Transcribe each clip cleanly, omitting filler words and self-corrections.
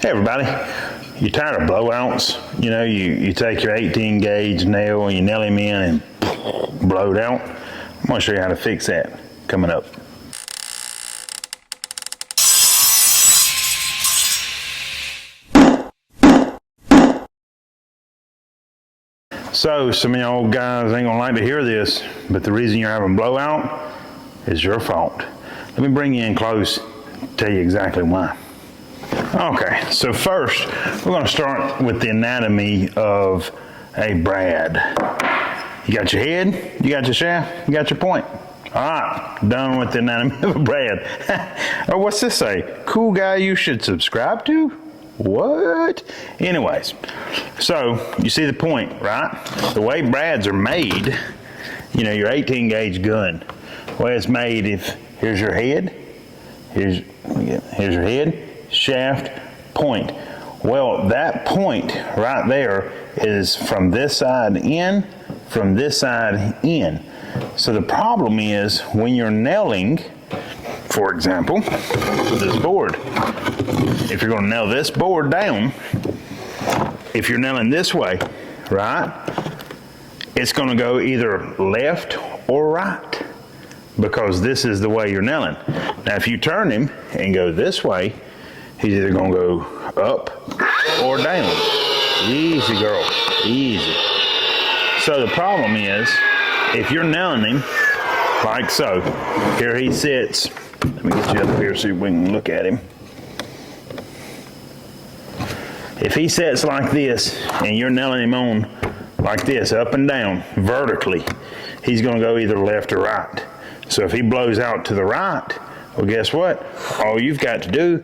Hey everybody, you tired of blowouts? You know, you take your 18 gauge nail and you nail him in and blow it out. I'm gonna show you how to fix that coming up. So some of y'all guys ain't gonna like to hear this, but the reason you're having blowout is your fault. Let me bring you in close, tell you exactly why. Okay, so first we're going to start with the anatomy of a brad. You got your head, you got your shaft, you got your point. All right, done with the anatomy of a brad. Or what's this say? Cool guy you should subscribe to? What? Anyways, so you see the point, right? The way brads are made, you know, your 18 gauge gun, the way it's made, if here's your head, here's your head, shaft, point. Well, that point right there is from this side in, from this side in. So the problem is when you're nailing, for example, this board, if you're going to nail this board down, if you're nailing this way, right, it's going to go either left or right because this is the way you're nailing. Now if you turn him and go this way, he's either gonna go up or down. Easy, girl, easy. So the problem is, if you're nailing him like so, here he sits. Let me get you up here so we can look at him. If he sits like this and you're nailing him on like this, up and down, vertically, he's gonna go either left or right. So if he blows out to the right, well guess what? All you've got to do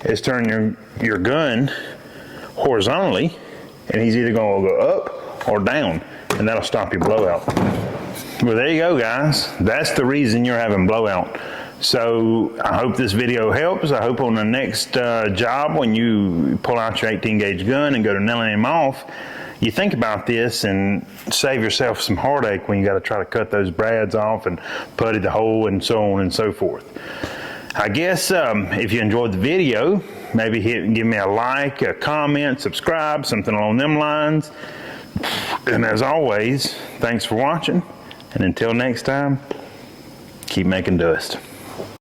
is turn your gun horizontally, and he's either going to go up or down, and that'll stop your blowout. Well, there you go, guys. That's the reason you're having blowout. So I hope this video helps. I hope on the next job, when you pull out your 18 gauge gun and go to nailing him off, you think about this and save yourself some heartache when you got to try to cut those brads off and putty the hole and so on and so forth. I guess if you enjoyed the video, maybe give me a like, a comment, subscribe, something along them lines. And as always, thanks for watching. And until next time, keep making dust.